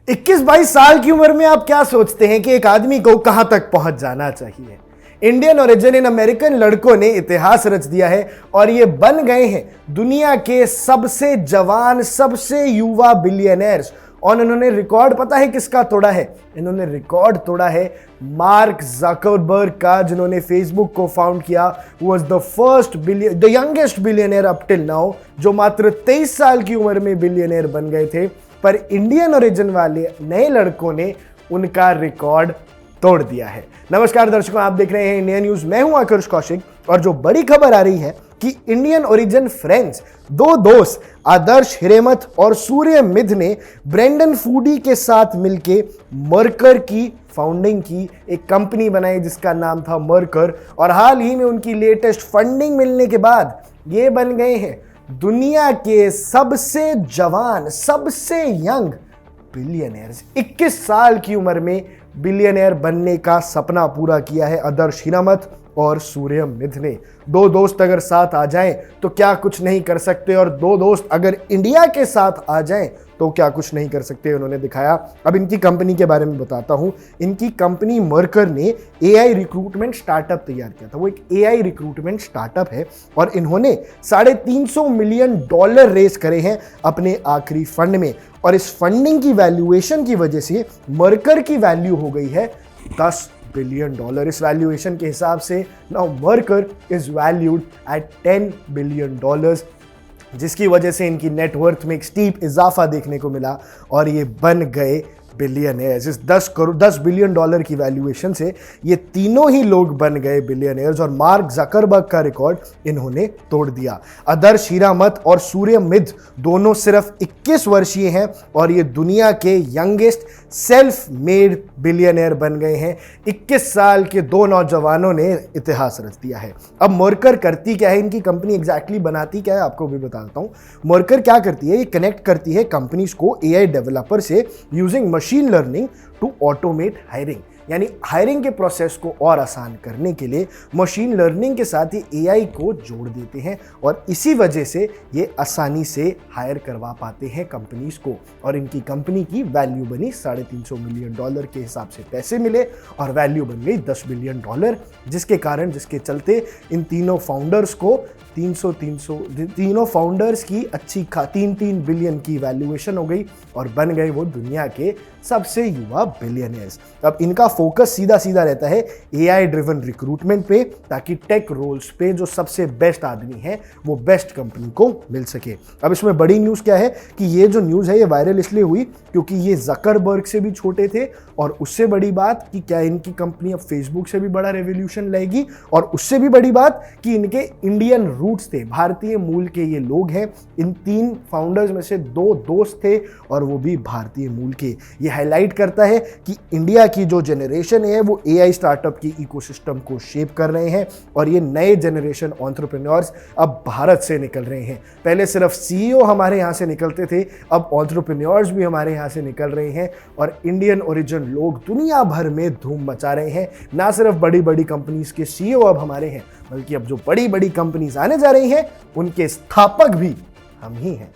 21-22 साल की उम्र में आप क्या सोचते हैं कि एक आदमी को कहां तक पहुंच जाना चाहिए। इंडियन ओरिजिन इन अमेरिकन लड़कों ने इतिहास रच दिया है और ये बन गए हैं दुनिया के सबसे जवान, सबसे युवा बिलियनर्स। और इन्होंने रिकॉर्ड पता है किसका तोड़ा है? इन्होंने रिकॉर्ड तोड़ा है मार्क ज़करबर्ग का, जिन्होंने फेसबुक को फाउंड किया। Was the youngest billionaire up till now, जो मात्र 23 साल की उम्र में बिलियनर बन गए थे। पर इंडियन ओरिजिन वाले नए लड़कों ने उनका रिकॉर्ड तोड़ दिया है। नमस्कार दर्शकों, आप देख रहे हैं इंडिया न्यूज। मैं हूं आकर्ष कौशिक और जो बड़ी खबर आ रही है कि इंडियन ओरिजिन फ्रेंड्स, दो दोस्त आदर्श हिरेमथ और सूर्य मिध ने ब्रेंडन फूडी के साथ मिलके मर्कर की फाउंडिंग की, एक कंपनी बनाई जिसका नाम था मर्कर। और हाल ही में उनकी लेटेस्ट फंडिंग मिलने के बाद ये बन गए हैं दुनिया के सबसे जवान, सबसे यंग बिलियनर्स। 21 साल की उम्र में बिलियनर बनने का सपना पूरा किया है आदर्श हिरेमथ और सूर्य मिध ने। दो दोस्त अगर साथ आ जाएं तो क्या कुछ नहीं कर सकते, और दो दोस्त अगर इंडिया के साथ आ जाएं तो क्या कुछ नहीं कर सकते, उन्होंने दिखाया। अब इनकी कंपनी के बारे में बताता हूं। इनकी कंपनी मर्कर ने एआई रिक्रूटमेंट स्टार्टअप तैयार किया था। वो एक एआई रिक्रूटमेंट स्टार्टअप है और इन्होंने $350 मिलियन रेस करे हैं अपने आखिरी फंड में। और इस फंडिंग की वैल्यूएशन की वजह से मर्कर की वैल्यू हो गई है $10 बिलियन। इस वैल्यूएशन के हिसाब से now Mercor is valued at $10 billion, जिसकी वजह से इनकी नेटवर्थ में एक स्टीप इजाफा देखने को मिला और ये बन गए बिलियनर्स। इस $10 बिलियन की वैल्यूएशन से ये तीनों ही लोग बन गए बिलियनर्स और मार्क ज़करबर्ग का रिकॉर्ड इन्होंने तोड़ दिया। आदर्श हिरेमथ और सूर्य मिध दोनों सिर्फ 21 वर्षीय हैं और ये दुनिया के यंगेस्ट सेल्फ मेड बिलियनर बन गए हैं। 21 साल के दो नौजवानों ने इतिहास रच दिया है। अब मर्कर करती क्या है, इनकी कंपनी एग्जैक्टली बनाती क्या है, आपको भी बताता हूं। मर्कर क्या करती है, ये कनेक्ट करती है कंपनीज को एआई डेवलपर से using machine learning to automate hiring. यानी हायरिंग के प्रोसेस को और आसान करने के लिए मशीन लर्निंग के साथ ही एआई को जोड़ देते हैं और इसी वजह से ये आसानी से हायर करवा पाते हैं कंपनीज को। और इनकी कंपनी की वैल्यू बनी $350 मिलियन के हिसाब से पैसे मिले और वैल्यू बन गई $10 बिलियन, जिसके चलते इन तीनों फाउंडर्स को तीनों फाउंडर्स की अच्छी 3 बिलियन की वैल्यूएशन हो गई और बन गए वो दुनिया के सबसे युवा बिलियनर्स। अब इनका फोकस सीधा रहता है एआई ड्रिवन रिक्रूटमेंट पे, ताकि टेक रोल्स पे जो सबसे बेस्ट आदमी है वो बेस्ट कंपनी को मिल सके। अब इसमें बड़ी न्यूज़ क्या है कि ये जो न्यूज़ है ये वायरल इसलिए हुई क्योंकि ये ज़करबर्ग से भी छोटे थे, और उससे बड़ी बात कि क्या इनकी कंपनी अब फेसबुक से भी बड़ा रेवोल्यूशन लाएगी, और उससे भी बड़ी बात कि इनके इंडियन रूट्स थे, भारतीय मूल के ये लोग हैं। इन 3 फाउंडर्स में से 2 दोस्त थे और वो भी भारतीय मूल के। ये हाईलाइट करता है कि इंडिया की जो जनरेशन है वो एआई स्टार्टअप की इकोसिस्टम को शेप कर रहे हैं और ये नए जनरेशन एंटरप्रेन्योर्स अब भारत से निकल रहे हैं। पहले सिर्फ सीईओ हमारे यहाँ से निकलते थे, अब एंटरप्रेन्योर्स भी हमारे यहाँ से निकल रहे हैं और इंडियन ओरिजिन लोग दुनिया भर में धूम मचा रहे हैं। ना सिर्फ बड़ी बड़ी कंपनीज के सीईओ अब हमारे हैं, बल्कि अब जो बड़ी बड़ी कंपनीज आने जा रही हैं उनके स्थापक भी हम ही हैं।